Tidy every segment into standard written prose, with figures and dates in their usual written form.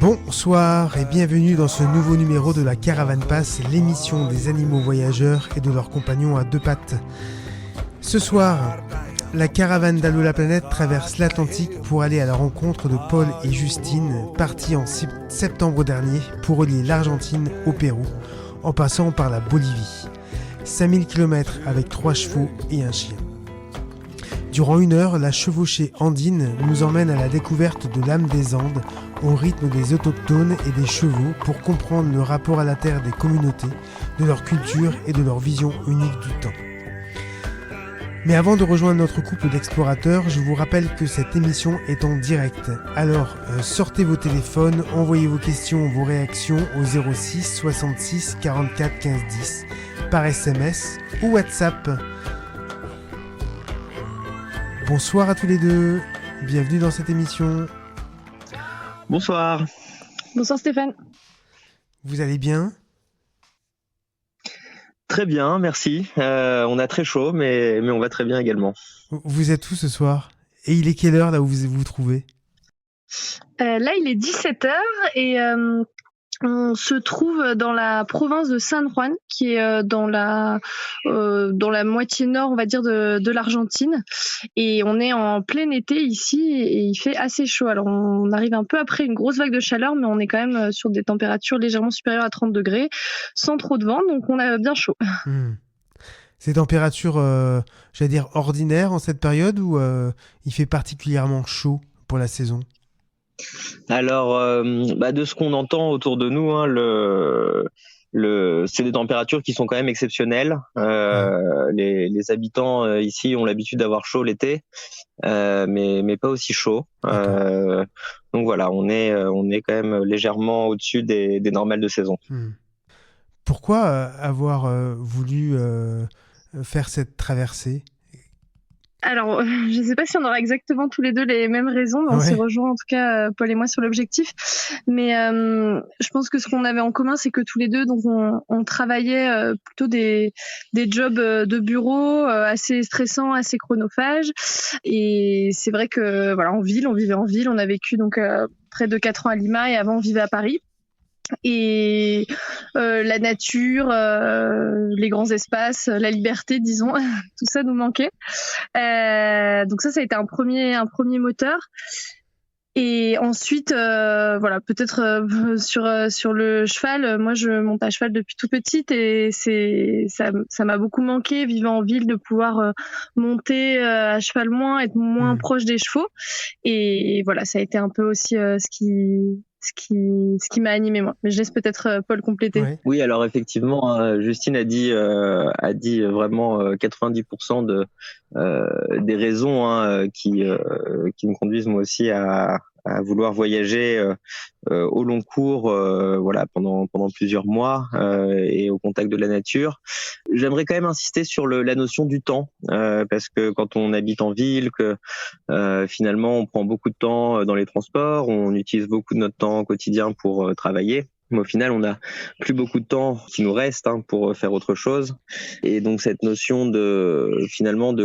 Bonsoir et bienvenue dans ce nouveau numéro de la Caravane Pass, l'émission des animaux voyageurs et de leurs compagnons à deux pattes. Ce soir, la caravane d'Allo la planète traverse l'Atlantique pour aller à la rencontre de Paul et Justine, partis en septembre dernier pour relier l'Argentine au Pérou, en passant par la Bolivie. 5000 km avec 3 chevaux et un chien. Durant 1 heure, la chevauchée andine nous emmène à la découverte de l'âme des Andes, au rythme des autochtones et des chevaux pour comprendre le rapport à la terre des communautés, de leur culture et de leur vision unique du temps. Mais avant de rejoindre notre couple d'explorateurs, je vous rappelle que cette émission est en direct. Alors, sortez vos téléphones, envoyez vos questions, vos réactions au 06 66 44 15 10 par SMS ou WhatsApp. Bonsoir à tous les deux, bienvenue dans cette émission. Bonsoir. Bonsoir Stéphane. Vous allez bien ? Très bien, merci. On a très chaud, mais on va très bien également. Vous êtes où ce soir ? Et il est quelle heure là où vous vous trouvez ? Là, il est 17h et on se trouve dans la province de San Juan, qui est dans la moitié nord, on va dire, de l'Argentine. Et on est en plein été ici et il fait assez chaud. Alors, on arrive un peu après une grosse vague de chaleur, mais on est quand même sur des températures légèrement supérieures à 30 degrés, sans trop de vent, donc on a bien chaud. Ces températures, j'allais dire, ordinaires en cette période ou il fait particulièrement chaud pour la saison ? Alors, de ce qu'on entend autour de nous, hein, c'est des températures qui sont quand même exceptionnelles. Les habitants ici ont l'habitude d'avoir chaud l'été, mais pas aussi chaud. Donc voilà, on est quand même légèrement au-dessus des normales de saison. Pourquoi avoir voulu faire cette traversée ? Alors, je ne sais pas si on aura exactement tous les deux les mêmes raisons, mais on s'est rejoints en tout cas, Paul et moi, sur l'objectif. Mais je pense que ce qu'on avait en commun, c'est que tous les deux, donc on travaillait plutôt des jobs de bureau assez stressants, assez chronophages. Et c'est vrai que voilà, on vivait en ville, on a vécu donc près de 4 ans à Lima et avant on vivait à Paris. Et la nature, les grands espaces, la liberté, disons, tout ça nous manquait. Donc ça a été un premier moteur. Et ensuite, peut-être sur le cheval. Moi, je monte à cheval depuis tout petite et ça m'a beaucoup manqué, vivant en ville, de pouvoir monter à cheval être moins proche des chevaux. Et voilà, ça a été un peu aussi ce qui m'a animé moi. Mais je laisse peut-être Paul compléter. Ouais. Oui, alors effectivement, Justine a dit vraiment 90% des raisons qui me conduisent moi aussi à vouloir voyager au long cours, pendant plusieurs mois et au contact de la nature. J'aimerais quand même insister sur la notion du temps, parce que quand on habite en ville, que finalement on prend beaucoup de temps dans les transports, on utilise beaucoup de notre temps au quotidien pour travailler. Mais au final, on n'a plus beaucoup de temps qui nous reste pour faire autre chose. Et donc cette notion de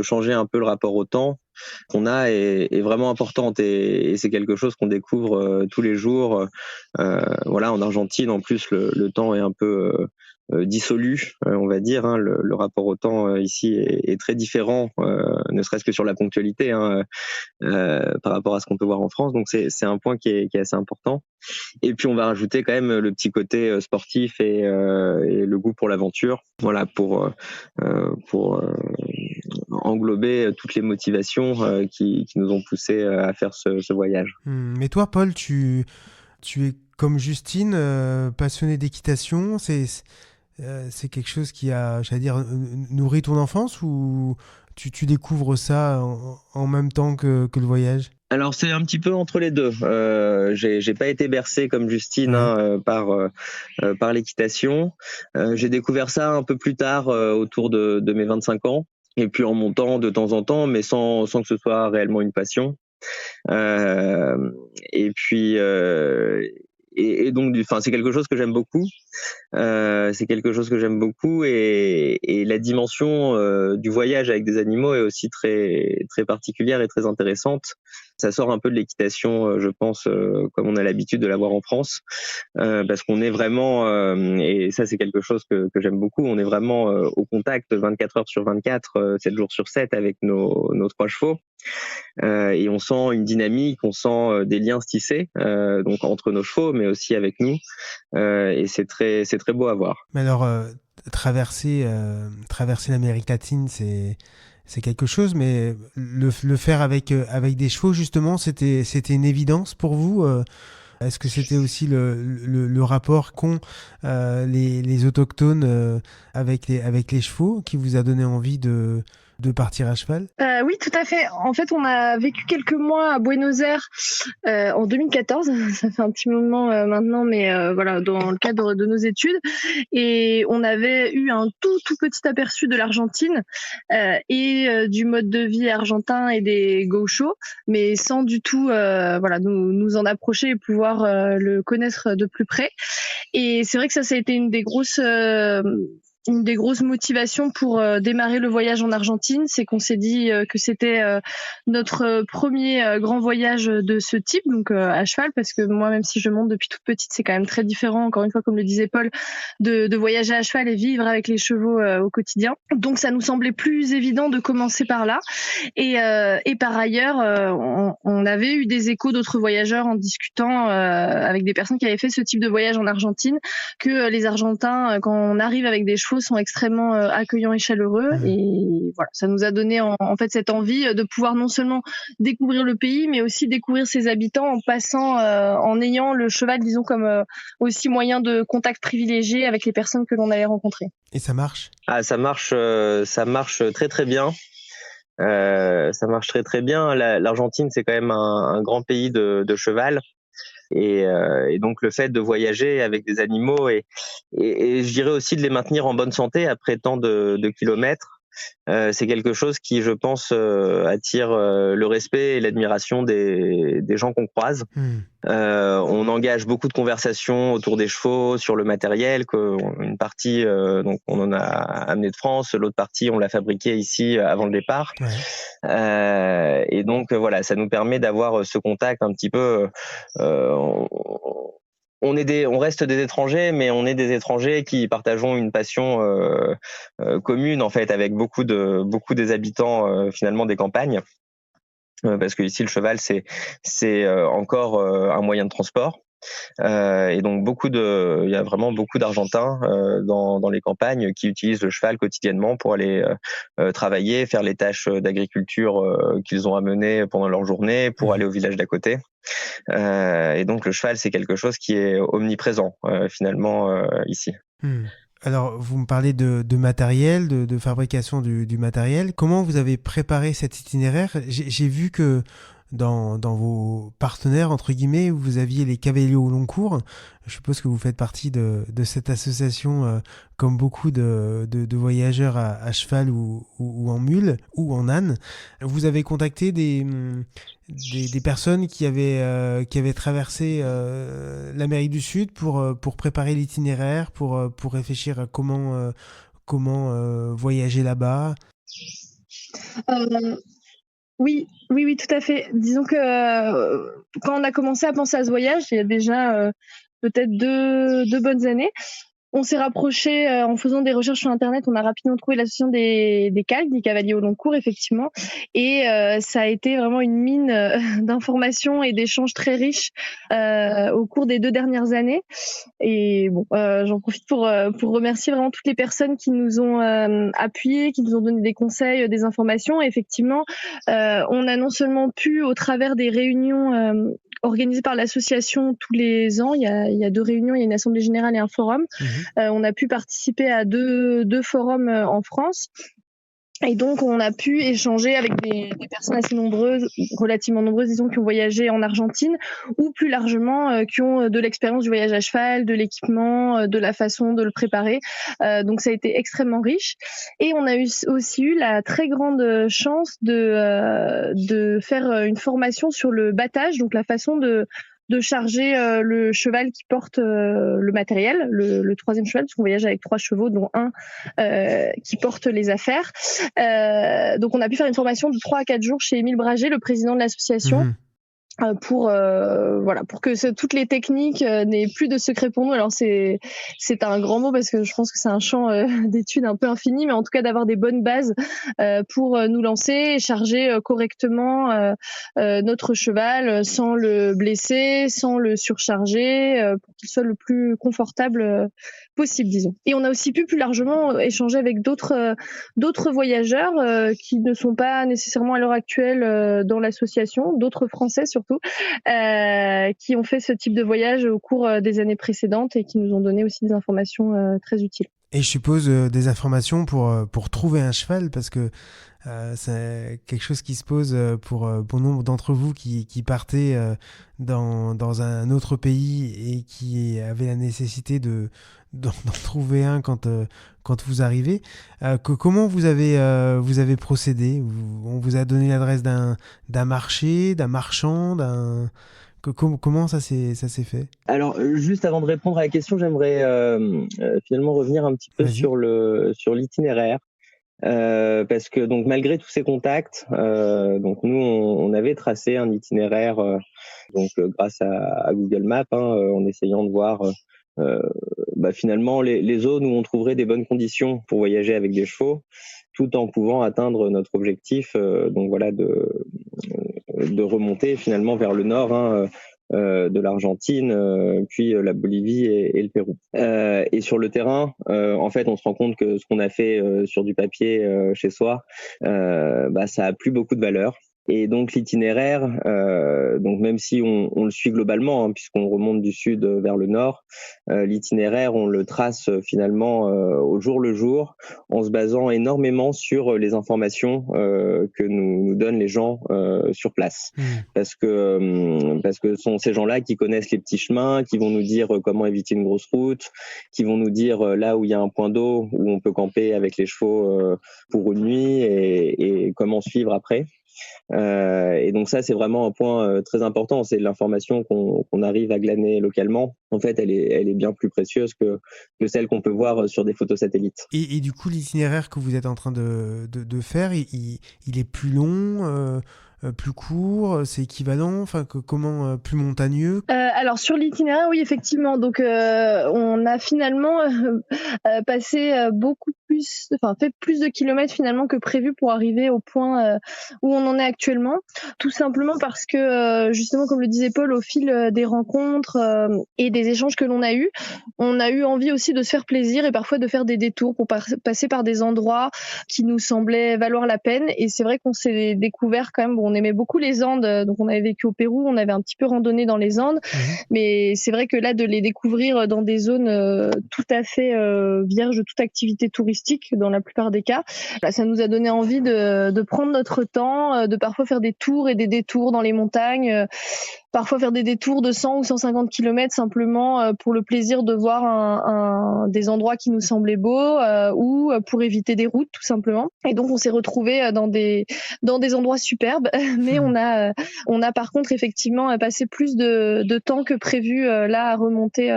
changer un peu le rapport au temps qu'on a est vraiment importante et c'est quelque chose qu'on découvre tous les jours. En Argentine, en plus, le temps est un peu dissolu, on va dire. Le rapport au temps ici est très différent, ne serait-ce que sur la ponctualité par rapport à ce qu'on peut voir en France. Donc c'est un point qui est assez important. Et puis on va rajouter quand même le petit côté sportif et le goût pour l'aventure. Voilà, pour englober toutes les motivations qui nous ont poussés à faire ce voyage. Mais toi, Paul, tu es comme Justine, passionné d'équitation. C'est quelque chose qui a, nourri ton enfance ou tu découvres ça en même temps que le voyage ? Alors c'est un petit peu entre les deux. J'ai pas été bercé comme Justine par l'équitation. J'ai découvert ça un peu plus tard, autour de mes 25 ans. Et puis en montant de temps en temps, mais sans que ce soit réellement une passion. et donc, c'est quelque chose que j'aime beaucoup. C'est quelque chose que j'aime beaucoup, et la dimension du voyage avec des animaux est aussi très très particulière et très intéressante. Ça sort un peu de l'équitation, je pense, comme on a l'habitude de l'avoir en France, parce qu'on est vraiment, et ça c'est quelque chose que j'aime beaucoup, on est vraiment au contact 24 heures sur 24, 7 jours sur 7 avec nos 3 chevaux. Et on sent une dynamique, on sent des liens se tisser, donc entre nos chevaux, mais aussi avec nous, et c'est très beau à voir. Mais alors, traverser l'Amérique latine, c'est quelque chose, mais le faire avec des chevaux, justement, c'était une évidence pour vous. Est-ce que c'était aussi le rapport qu'ont les autochtones avec les chevaux qui vous a donné envie de partir à cheval? Oui, tout à fait. En fait, on a vécu quelques mois à Buenos Aires en 2014. Ça fait un petit moment maintenant, mais voilà, dans le cadre de nos études. Et on avait eu un tout petit aperçu de l'Argentine et du mode de vie argentin et des gauchos, mais sans du tout nous en approcher et pouvoir le connaître de plus près. Et c'est vrai que ça a été une des grosses motivations pour démarrer le voyage en Argentine, c'est qu'on s'est dit que c'était notre premier grand voyage de ce type, donc à cheval, parce que moi, même si je monte depuis toute petite, c'est quand même très différent, encore une fois, comme le disait Paul, de voyager à cheval et vivre avec les chevaux au quotidien. Donc ça nous semblait plus évident de commencer par là. Et par ailleurs, on avait eu des échos d'autres voyageurs en discutant avec des personnes qui avaient fait ce type de voyage en Argentine, que les Argentins, quand on arrive avec des chevaux, sont extrêmement accueillants et chaleureux. Et voilà, ça nous a donné en fait cette envie de pouvoir non seulement découvrir le pays, mais aussi découvrir ses habitants en passant, en ayant le cheval, disons, comme aussi moyen de contact privilégié avec les personnes que l'on allait rencontrer. Et ça marche? Ça marche très très bien. Ça marche très très bien. L'Argentine, c'est quand même un grand pays de cheval. Et donc le fait de voyager avec des animaux et je dirais aussi de les maintenir en bonne santé après tant de kilomètres, c'est quelque chose qui, je pense, attire le respect et l'admiration des gens qu'on croise. On engage beaucoup de conversations autour des chevaux, sur le matériel, une partie donc on en a amené de France, l'autre partie on l'a fabriqué ici avant le départ. Ouais. Et donc voilà, ça nous permet d'avoir ce contact un petit peu. On reste des étrangers, mais on est des étrangers qui partageons une passion commune, en fait, avec beaucoup des habitants finalement des campagnes, parce que ici le cheval c'est encore un moyen de transport. Et donc il y a vraiment beaucoup d'Argentins dans les campagnes qui utilisent le cheval quotidiennement pour aller travailler, faire les tâches d'agriculture qu'ils ont à mener pendant leur journée, pour aller au village d'à côté. Et donc le cheval, c'est quelque chose qui est omniprésent finalement ici. Alors, vous me parlez de matériel, de fabrication du matériel. Comment vous avez préparé cet itinéraire? J'ai vu que dans vos partenaires, entre guillemets, vous aviez les cavaliers au long cours. Je suppose que vous faites partie de cette association, comme beaucoup de voyageurs à cheval ou en mule ou en âne. Vous avez contacté des personnes qui avaient traversé l'Amérique du Sud pour préparer l'itinéraire, pour réfléchir à comment voyager là-bas. Oui, tout à fait. Disons que quand on a commencé à penser à ce voyage, il y a déjà peut-être deux bonnes années, on s'est rapproché en faisant des recherches sur Internet. On a rapidement trouvé l'association des CALC, des cavaliers au long cours, effectivement. Et ça a été vraiment une mine d'informations et d'échanges très riches au cours des 2 dernières années. Et bon, j'en profite pour remercier vraiment toutes les personnes qui nous ont appuyés, qui nous ont donné des conseils, des informations. Et effectivement, on a non seulement pu, au travers des réunions organisées par l'association tous les ans, il y a 2 réunions, il y a une assemblée générale et un forum. On a pu participer à deux forums en France. Et donc, on a pu échanger avec des personnes assez nombreuses, relativement nombreuses, disons, qui ont voyagé en Argentine, ou plus largement, qui ont de l'expérience du voyage à cheval, de l'équipement, de la façon de le préparer. Donc, ça a été extrêmement riche. Et on a aussi eu la très grande chance de faire une formation sur le battage, donc la façon de de charger le cheval qui porte le matériel, le troisième cheval, parce qu'on voyage avec 3 chevaux, dont un qui porte les affaires. Donc on a pu faire une formation de 3 à 4 jours chez Émile Brager, le président de l'association. Pour que toutes les techniques n'aient plus de secret pour nous. Alors c'est un grand mot parce que je pense que c'est un champ d'études un peu infini, mais en tout cas d'avoir des bonnes bases pour nous lancer et charger correctement notre cheval sans le blesser, sans le surcharger, pour qu'il soit le plus confortable possible, disons. Et on a aussi pu plus largement échanger avec d'autres voyageurs qui ne sont pas nécessairement à l'heure actuelle dans l'association, d'autres Français surtout, qui ont fait ce type de voyage au cours des années précédentes et qui nous ont donné aussi des informations très utiles. Et je suppose des informations pour trouver un cheval, parce que c'est quelque chose qui se pose pour bon nombre d'entre vous qui partaient dans un autre pays et qui avaient la nécessité d'en trouver un quand vous arrivez. Comment vous avez procédé? On vous a donné l'adresse d'un marché, d'un marchand, comment ça s'est fait? Alors, juste avant de répondre à la question, j'aimerais finalement revenir un petit peu sur l'itinéraire. Parce que donc malgré tous ces contacts, donc nous on avait tracé un itinéraire grâce à Google Maps, en essayant de voir finalement les zones où on trouverait des bonnes conditions pour voyager avec des chevaux, tout en pouvant atteindre notre objectif, de remonter finalement vers le nord. De l'Argentine, puis la Bolivie et le Pérou. Et sur le terrain, en fait, on se rend compte que ce qu'on a fait sur du papier chez soi, ça a plus beaucoup de valeur. Et donc l'itinéraire, donc même si on le suit globalement, puisqu'on remonte du sud vers le nord, l'itinéraire on le trace finalement au jour le jour, en se basant énormément sur les informations que nous donnent les gens sur place, parce que ce sont ces gens-là qui connaissent les petits chemins, qui vont nous dire comment éviter une grosse route, qui vont nous dire là où il y a un point d'eau où on peut camper avec les chevaux pour une nuit et comment suivre après. Et donc ça c'est vraiment un point très important, c'est l'information qu'on arrive à glaner localement. En fait elle est bien plus précieuse que celle qu'on peut voir sur des photos satellites. Et du coup l'itinéraire que vous êtes en train de faire, il est plus long, plus court, c'est équivalent, enfin comment, plus montagneux? Alors sur l'itinéraire, oui effectivement. Donc on a finalement passé fait plus de kilomètres finalement que prévu pour arriver au point où on en est actuellement. Tout simplement parce que justement, comme le disait Paul, au fil des rencontres et des échanges que l'on a eus, on a eu envie aussi de se faire plaisir et parfois de faire des détours pour passer par des endroits qui nous semblaient valoir la peine. Et c'est vrai qu'on s'est découvert quand même. On aimait beaucoup les Andes, donc on avait vécu au Pérou, on avait un petit peu randonné dans les Andes, mais c'est vrai que là de les découvrir dans des zones tout à fait vierges de toute activité touristique dans la plupart des cas, ça nous a donné envie de prendre notre temps, de parfois faire des tours et des détours dans les montagnes, parfois faire des détours de 100 ou 150 km simplement pour le plaisir de voir des endroits qui nous semblaient beaux ou pour éviter des routes tout simplement. Et donc on s'est retrouvés dans des endroits superbes, mais on a par contre effectivement passé plus de temps que prévu là à remonter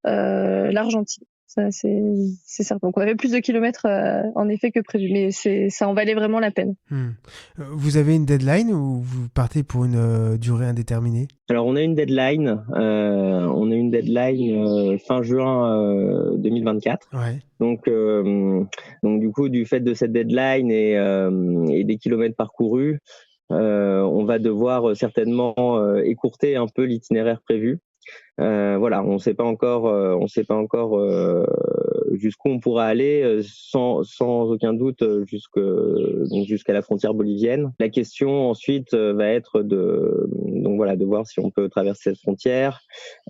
l'Argentine. Ça, c'est certain. Donc on avait plus de kilomètres en effet que prévu, mais ça en valait vraiment la peine. Vous avez une deadline ou vous partez pour une durée indéterminée? Alors on a une deadline. Fin juin 2024. Ouais. Donc du coup, du fait de cette deadline et des kilomètres parcourus, on va devoir certainement écourter un peu l'itinéraire prévu. On sait pas encore jusqu'où on pourra aller, sans aucun doute jusqu'à la frontière bolivienne. La question ensuite va être de voir si on peut traverser cette frontière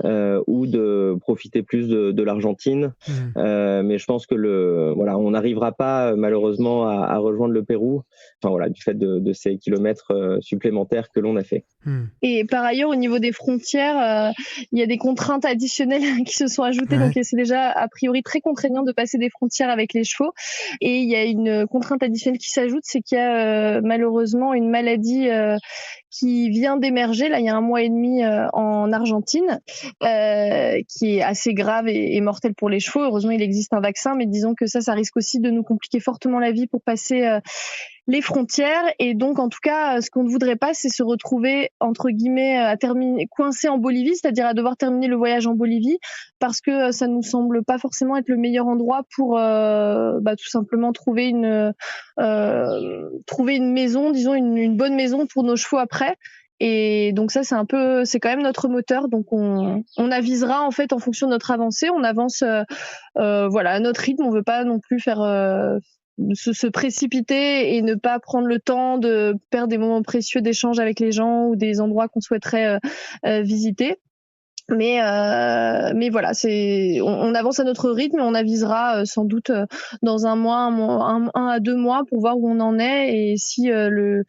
ou de profiter plus de l'Argentine. Mais je pense que on n'arrivera pas malheureusement à rejoindre le Pérou. Du fait de ces kilomètres supplémentaires que l'on a fait. Et par ailleurs, au niveau des frontières, il y a des contraintes additionnelles qui se sont ajoutées. Donc c'est déjà a priori très contraignant de passer des frontières avec les chevaux. Et il y a une contrainte additionnelle qui s'ajoute, c'est qu'il y a malheureusement une maladie qui vient d'émerger, là, il y a 1 mois et demi en Argentine, qui est assez grave et mortel pour les chevaux. Heureusement, il existe un vaccin, mais disons que ça risque aussi de nous compliquer fortement la vie pour passer les frontières. Et donc, en tout cas, ce qu'on ne voudrait pas, c'est se retrouver, entre guillemets, coincé en Bolivie, c'est-à-dire à devoir terminer le voyage en Bolivie, parce que ça nous semble pas forcément être le meilleur endroit pour tout simplement trouver une maison, disons une bonne maison pour nos chevaux après. Et donc ça, c'est quand même notre moteur. Donc on avisera en fait en fonction de notre avancée. On avance à notre rythme. On veut pas non plus faire se précipiter et ne pas prendre le temps de perdre des moments précieux d'échange avec les gens ou des endroits qu'on souhaiterait visiter. Mais voilà, on avance à notre rythme et on avisera sans doute dans 1 mois, 1 à 2 mois pour voir où on en est et si le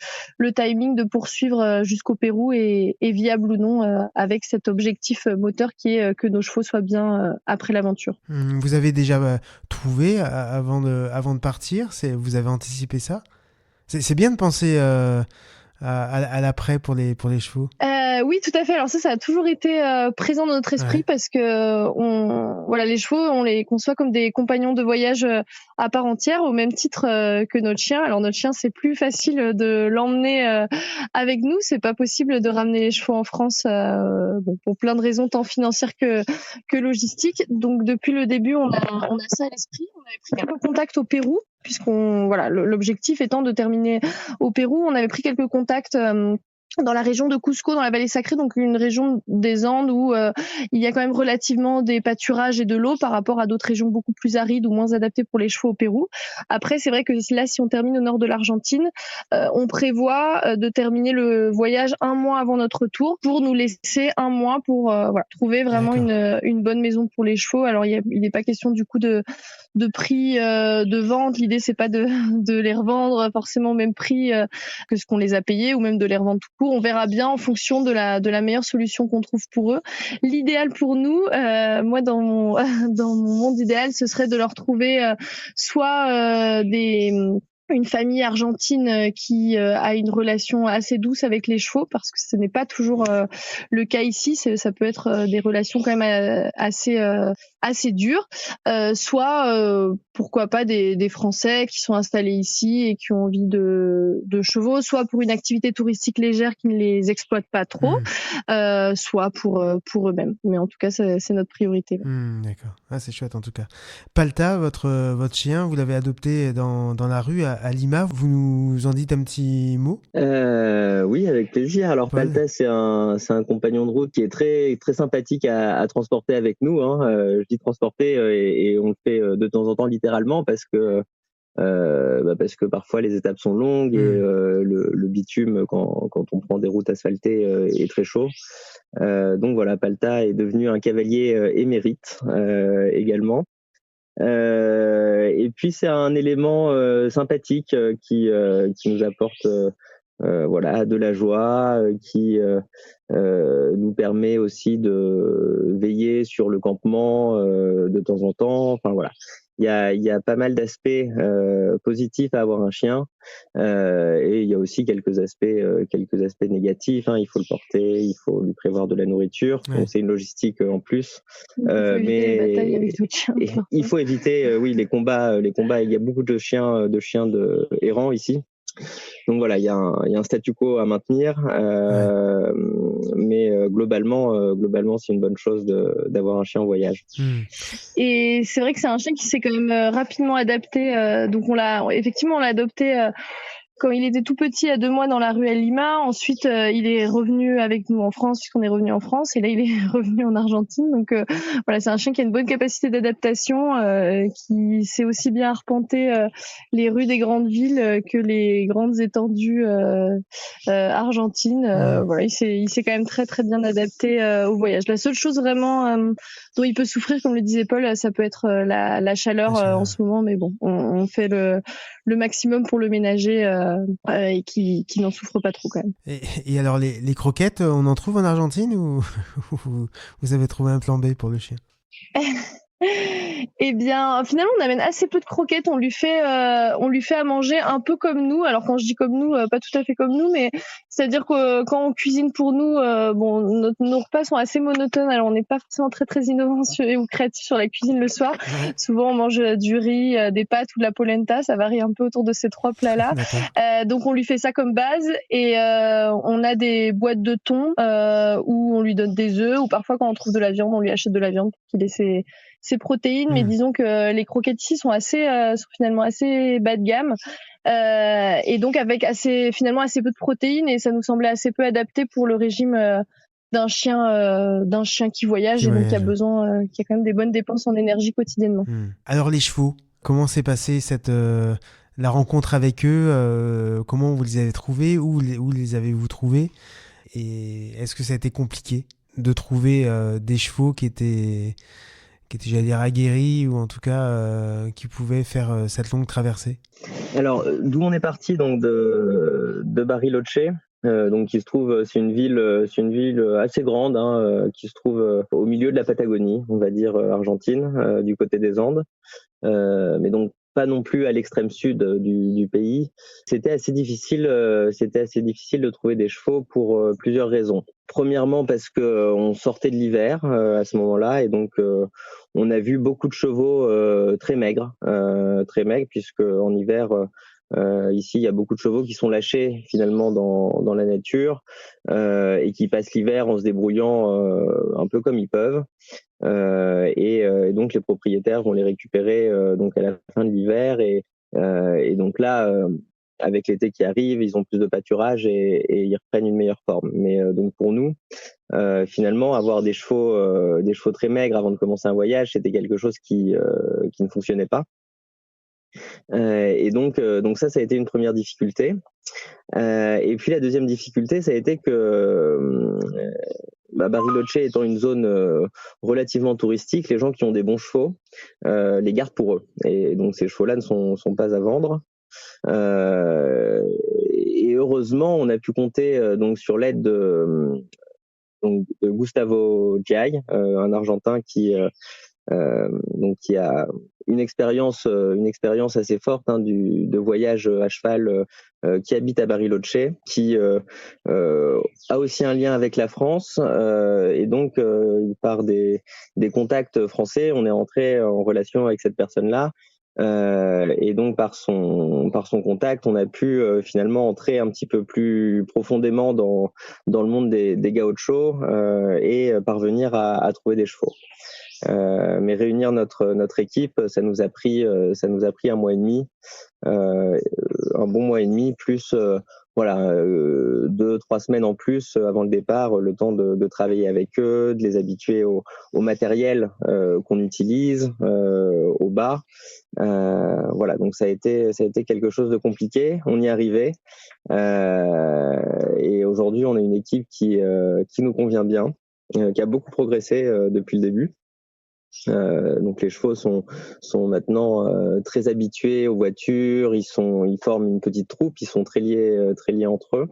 timing de poursuivre jusqu'au Pérou est viable ou non avec cet objectif moteur qui est que nos chevaux soient bien après l'aventure. Vous avez déjà trouvé avant de partir, vous avez anticipé ça? C'est bien de penser à l'après pour les chevaux. Oui, tout à fait. Alors ça a toujours été présent dans notre esprit parce que les chevaux, on les conçoit comme des compagnons de voyage à part entière, au même titre que notre chien. Alors notre chien, c'est plus facile de l'emmener avec nous. C'est pas possible de ramener les chevaux en France pour plein de raisons, tant financières que logistiques. Donc depuis le début, on a ça à l'esprit. On avait pris quelques contacts au Pérou, l'objectif étant de terminer au Pérou. On avait pris quelques contacts dans la région de Cusco, dans la vallée sacrée, donc une région des Andes où il y a quand même relativement des pâturages et de l'eau par rapport à d'autres régions beaucoup plus arides ou moins adaptées pour les chevaux au Pérou. Après, c'est vrai que là, si on termine au nord de l'Argentine, on prévoit de terminer le voyage 1 mois avant notre retour pour nous laisser 1 mois pour trouver vraiment une bonne maison pour les chevaux. Alors, il n'est pas question du coup de prix de vente. L'idée, c'est pas de les revendre forcément au même prix que ce qu'on les a payés ou même de les revendre tout court. On verra bien en fonction de la meilleure solution qu'on trouve pour eux. L'idéal pour nous, moi dans mon monde idéal, ce serait de leur trouver soit une famille argentine qui a une relation assez douce avec les chevaux, parce que ce n'est pas toujours le cas ici. Ça peut être des relations quand même assez dures. Soit pourquoi pas des Français qui sont installés ici et qui ont envie de chevaux, soit pour une activité touristique légère qui ne les exploite pas trop, soit pour eux-mêmes. Mais en tout cas, c'est notre priorité. D'accord. C'est chouette en tout cas. Palta, votre chien, vous l'avez adopté dans la rue à Lima. Vous nous en dites un petit mot? Oui, avec plaisir. Alors Palta, c'est un compagnon de route qui est très très sympathique à transporter avec nous. Je dis transporter et on le fait de temps en temps littéralement parce que parfois les étapes sont longues et le bitume quand on prend des routes asphaltées est très chaud. Donc voilà, Palta est devenu un cavalier émérite également. Et puis c'est un élément sympathique qui nous apporte de la joie, qui nous permet aussi de veiller sur le campement de temps en temps. Enfin voilà, il y a pas mal d'aspects positifs à avoir un chien, et il y a aussi quelques aspects négatifs. Il faut le porter, il faut lui prévoir de la nourriture. Donc c'est une logistique en plus. Il faut éviter les combats. Il y a beaucoup de chiens errants ici. Donc voilà, il y a un statu quo à maintenir, mais globalement, c'est une bonne chose d'avoir un chien en voyage. Et c'est vrai que c'est un chien qui s'est quand même rapidement adapté. Donc on l'a adopté quand il était tout petit à 2 mois dans la rue à Lima. Ensuite, il est revenu avec nous en France puisqu'on est revenu en France. Et là, il est revenu en Argentine. Donc c'est un chien qui a une bonne capacité d'adaptation, qui sait aussi bien arpenter les rues des grandes villes que les grandes étendues argentines. Il s'est quand même très très bien adapté au voyage. La seule chose vraiment dont il peut souffrir, comme le disait Paul, ça peut être la chaleur en ce moment. Mais bon, on fait le maximum pour le ménager et qui n'en souffre pas trop quand même. Et alors les croquettes, on en trouve en Argentine ou vous avez trouvé un plan B pour le chien? Eh bien, finalement, on amène assez peu de croquettes. On lui fait à manger un peu comme nous. Alors, quand je dis comme nous, pas tout à fait comme nous, mais c'est-à-dire que quand on cuisine pour nous, nos repas sont assez monotones. Alors, on n'est pas forcément très très innovants ou créatifs sur la cuisine le soir. Ouais. Souvent, on mange du riz, des pâtes ou de la polenta. Ça varie un peu autour de ces 3 plats-là. Donc, on lui fait ça comme base et on a des boîtes de thon où on lui donne des œufs ou parfois quand on trouve de la viande, on lui achète de la viande pour qu'il ait ses protéines, mais disons que les croquettes ici sont finalement assez bas de gamme, et donc avec finalement assez peu de protéines, et ça nous semblait assez peu adapté pour le régime d'un chien qui voyage et donc qui a quand même des bonnes dépenses en énergie quotidiennement. Alors les chevaux, comment s'est passée la rencontre avec eux, comment vous les avez trouvés, où les avez-vous trouvés, et est-ce que ça a été compliqué de trouver des chevaux qui étaient, j'allais dire, aguerris, ou en tout cas qui pouvaient faire cette longue traversée? Alors, d'où on est parti, donc de Bariloche, donc qui se trouve, c'est une ville assez grande, qui se trouve au milieu de la Patagonie, on va dire Argentine, du côté des Andes, mais donc pas non plus à l'extrême sud du pays. C'était assez difficile de trouver des chevaux pour plusieurs raisons. Premièrement, parce que on sortait de l'hiver à ce moment-là, et donc on a vu beaucoup de chevaux très maigres, puisque en hiver ici il y a beaucoup de chevaux qui sont lâchés finalement dans la nature et qui passent l'hiver en se débrouillant un peu comme ils peuvent. Et donc les propriétaires vont les récupérer donc à la fin de l'hiver, et donc là avec l'été qui arrive, ils ont plus de pâturage et ils reprennent une meilleure forme. Mais donc pour nous, finalement, avoir des chevaux très maigres avant de commencer un voyage, c'était quelque chose qui ne fonctionnait pas. Et donc ça a été une première difficulté. Et puis la deuxième difficulté, ça a été que Bariloche étant une zone relativement touristique, les gens qui ont des bons chevaux les gardent pour eux. Et donc ces chevaux-là ne sont pas à vendre. Et heureusement, on a pu compter donc sur l'aide de Gustavo Giai, un Argentin qui a une expérience assez forte de voyage à cheval, qui habite à Bariloche, qui a aussi un lien avec la France, et donc par des contacts français, on est entré en relation avec cette personne-là. Et donc par son contact, on a pu finalement entrer un petit peu plus profondément dans le monde des gauchos et parvenir à trouver des chevaux. Mais réunir notre équipe, ça nous a pris 1 mois et demi, un bon mois et demi, plus 2-3 semaines en plus avant le départ, le temps de travailler avec eux, de les habituer au matériel qu'on utilise, au bar. Donc ça a été quelque chose de compliqué. On y arrivait, et aujourd'hui on a une équipe qui nous convient bien, qui a beaucoup progressé depuis le début. Donc les chevaux sont maintenant très habitués aux voitures, ils forment une petite troupe, ils sont très liés entre eux,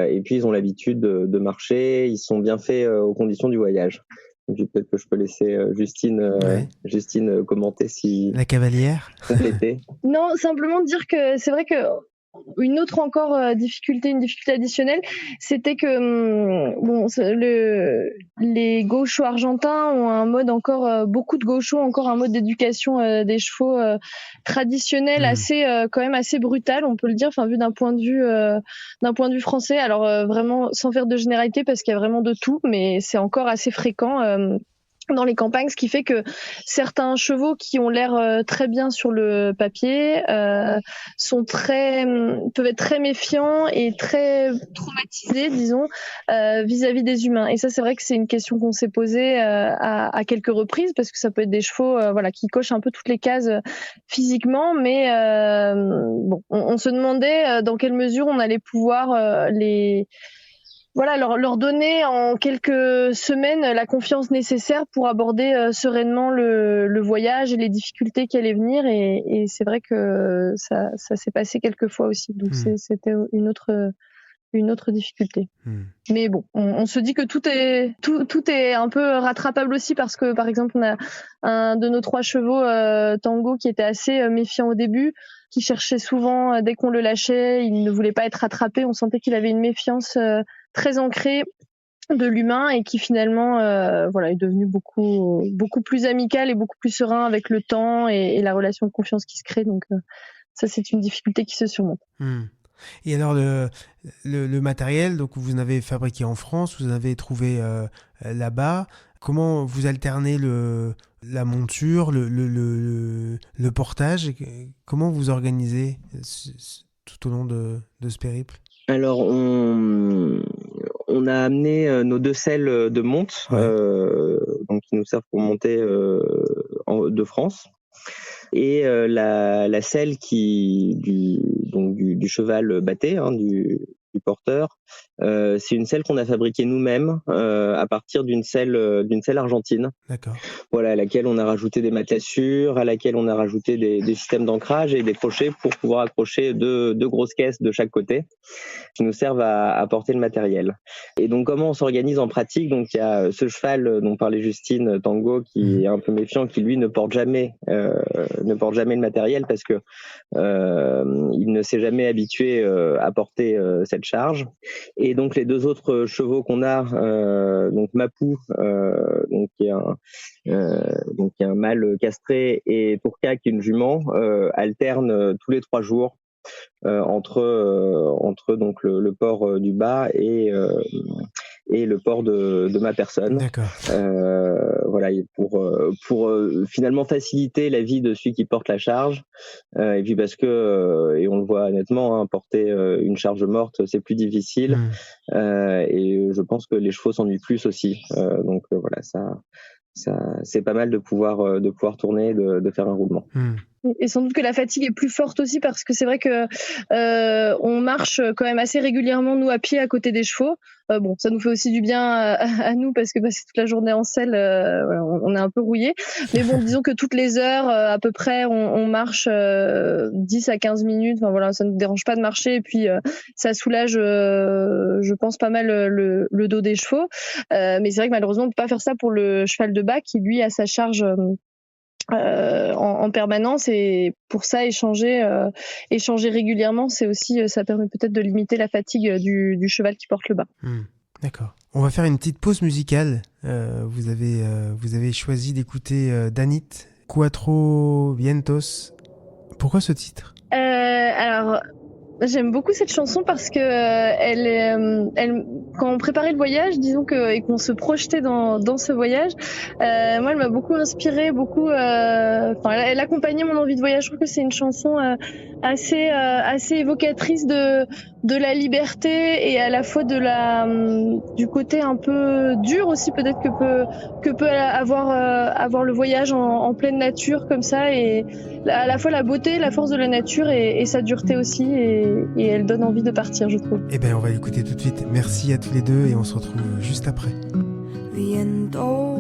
et puis ils ont l'habitude de marcher, ils sont bien faits aux conditions du voyage. Donc, peut-être que je peux laisser Justine commenter si la cavalière. Compléter. Non, simplement dire que c'est vrai que une autre encore difficulté additionnelle, c'était que les gauchos argentins ont un mode encore, beaucoup de gauchos ont encore un mode d'éducation des chevaux traditionnel quand même assez brutal, on peut le dire, vu d'un point de vue français. Alors vraiment sans faire de généralité parce qu'il y a vraiment de tout, mais c'est encore assez fréquent dans les campagnes, ce qui fait que certains chevaux qui ont l'air très bien sur le papier peuvent être très méfiants et très traumatisés, disons, vis-à-vis des humains. Et ça, c'est vrai que c'est une question qu'on s'est posée à quelques reprises, parce que ça peut être des chevaux qui cochent un peu toutes les cases physiquement, mais on se demandait dans quelle mesure on allait pouvoir leur donner en quelques semaines la confiance nécessaire pour aborder sereinement le voyage et les difficultés qui allaient venir. Et c'est vrai que ça s'est passé quelques fois aussi. Donc c'était une autre une autre difficulté. Mais bon, on se dit que tout est un peu rattrapable aussi parce que, par exemple, on a un de nos 3 chevaux, Tango, qui était assez méfiant au début, qui cherchait souvent, dès qu'on le lâchait, il ne voulait pas être rattrapé. On sentait qu'il avait une méfiance très ancrée de l'humain et qui finalement est devenu beaucoup plus amical et beaucoup plus serein avec le temps et la relation de confiance qui se crée. Donc ça, c'est une difficulté qui se surmonte. Et alors le matériel, donc vous en avez fabriqué en France, vous en avez trouvé là-bas. Comment vous alternez la monture, le portage? Comment vous organisez tout au long de ce périple? Alors on a amené nos 2 selles de monte, donc qui nous servent pour monter de France, et la selle du cheval bâté, du porteur. C'est une selle qu'on a fabriquée nous-mêmes à partir d'une selle argentine. D'accord. Voilà, à laquelle on a rajouté des matelassures, à laquelle on a rajouté des systèmes d'ancrage et des crochets pour pouvoir accrocher deux grosses caisses de chaque côté qui nous servent à porter le matériel. Et donc comment on s'organise en pratique? Donc il y a ce cheval dont parlait Justine, Tango, qui est un peu méfiant, qui lui ne porte jamais le matériel parce que il ne s'est jamais habitué à porter cette charge. Et donc les 2 autres chevaux qu'on a, donc Mapou, qui est un mâle castré, et Tourka, qui est une jument, alternent tous les 3 jours entre donc le port du bas et le port de ma personne. D'accord. Voilà, pour finalement faciliter la vie de celui qui porte la charge, et puis parce que et on le voit honnêtement, porter une charge morte, c'est plus difficile, et je pense que les chevaux s'ennuient plus aussi, donc voilà, ça c'est pas mal de pouvoir tourner, de faire un roulement. Et sans doute que la fatigue est plus forte aussi parce que c'est vrai que on marche quand même assez régulièrement, nous, à pied à côté des chevaux. Bon, ça nous fait aussi du bien à nous parce que passer toute la journée en selle, on est un peu rouillé. Mais bon, disons que toutes les heures à peu près, on marche 10 à 15 minutes. Enfin voilà, ça ne nous dérange pas de marcher et puis ça soulage, je pense, pas mal le dos des chevaux. Mais c'est vrai que malheureusement, on peut pas faire ça pour le cheval de bas qui, lui, a sa charge en permanence, et pour ça échanger régulièrement, c'est aussi, ça permet peut-être de limiter la fatigue du cheval qui porte le bas. D'accord. On va faire une petite pause musicale. Vous avez choisi d'écouter Danit, Cuatro Vientos. Pourquoi ce titre? Alors j'aime beaucoup cette chanson parce que quand on préparait le voyage, disons et qu'on se projetait dans ce voyage, moi elle m'a beaucoup inspirée, elle accompagnait mon envie de voyage. Je trouve que c'est une chanson assez évocatrice de la liberté et à la fois du côté un peu dur aussi peut-être que peut avoir le voyage en pleine nature comme ça, et à la fois la beauté, la force de la nature et sa dureté aussi, et elle donne envie de partir, je trouve. Eh bien, on va l'écouter tout de suite. Merci à tous les deux et on se retrouve juste après. Viento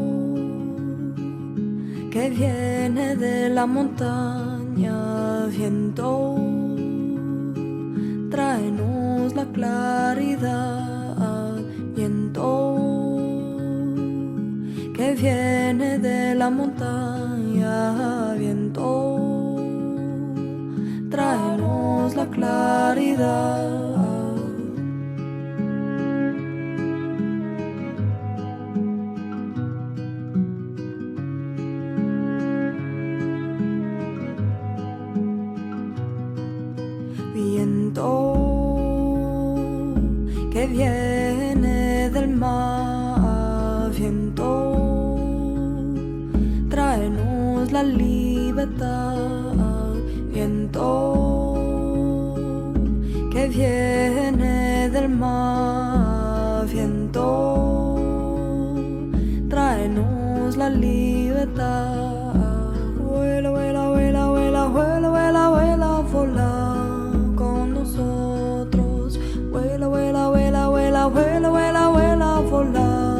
que viene de la montaña, viento, tráenos la claridad, viento que viene de la montaña, viento, tráenos la claridad. Viento que viene del mar, viento, tráenos la libertad, viento que viene del mar, viento, tráenos la libertad. Vuela, vuela, vuela, vuela, vuela, vuela, vuela, volar. Vuela, vuela, vuela, vuela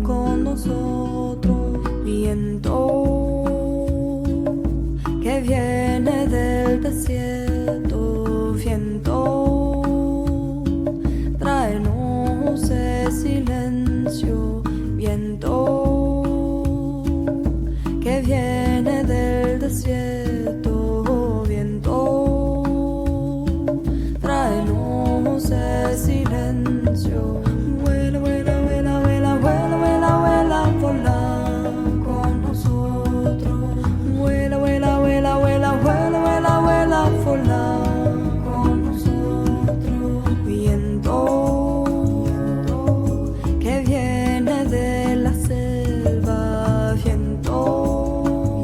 con nosotros. Viento que viene del desierto, viento, trae silencio. Vuela, vuela, vuela, vuela, vuela, vuela, vuela, vola con nosotros. Vuela, vuela, vuela, vuela, vuela, vuela, vuela, vola con nosotros. Viento que viene de la selva, viento,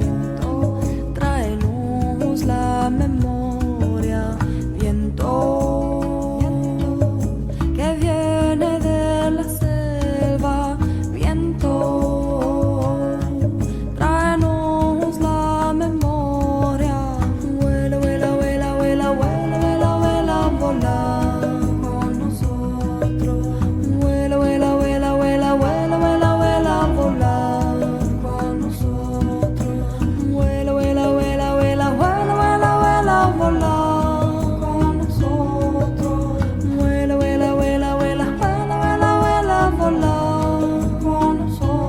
tráenos la memoria, viento que viene de la selva, viento, tráenos la memoria. Vuela, vuela, vuela, vuela, vuela, vuela, vuela, vola con nosotros. Vuela, vuela, vuela, vuela, vuela, vuela, vuela, vola con nosotros. Vuela, vuela, vuela, vuela, vuela, vuela, vuela, vola con nosotros. Vuela, vuela, vuela, vuela, vuela, vuela, vuela, vola con nosotros.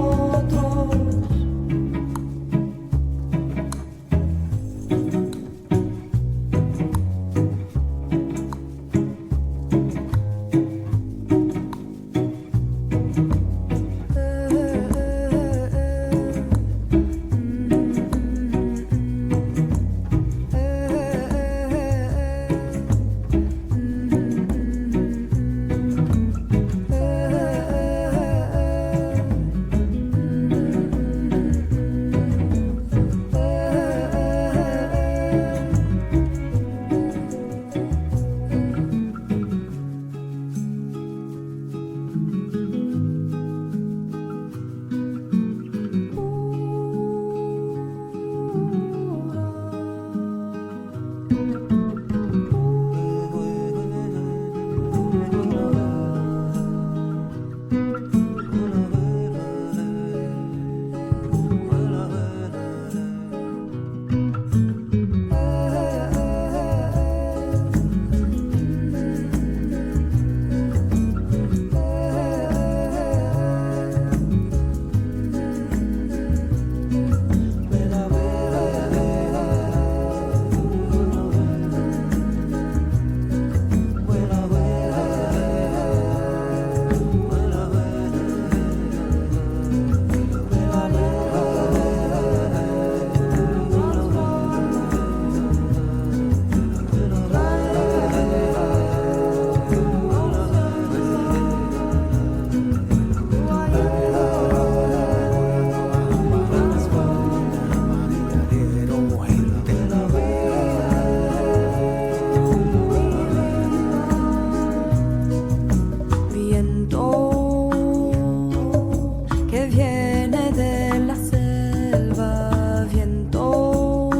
Viento que viene de la selva, viento,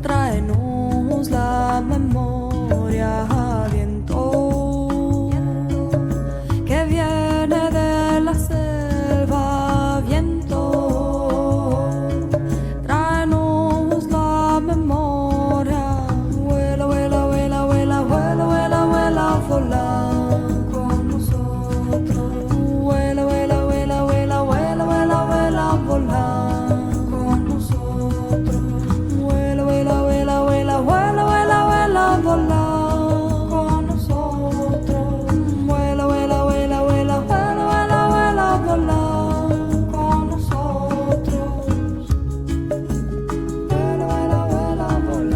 tráenos la memoria, viento que viene de la selva, viento, tráenos la memoria. Vuela, vuela, vuela, vuela, vuela, vuela, vuela, vola con nosotros. Vuela, vuela, vuela, vuela, vuela, vuela, vuela, vola con nosotros. Vuela, vuela, vuela, vuela, vuela, vuela, vuela, vola con nosotros. Vuela, vuela, vuela, vuela, vuela, vuela, vuela, vola con nosotros. Vuela, vuela, vuela, vola con nosotros. Vuela, vuela, vuela, vola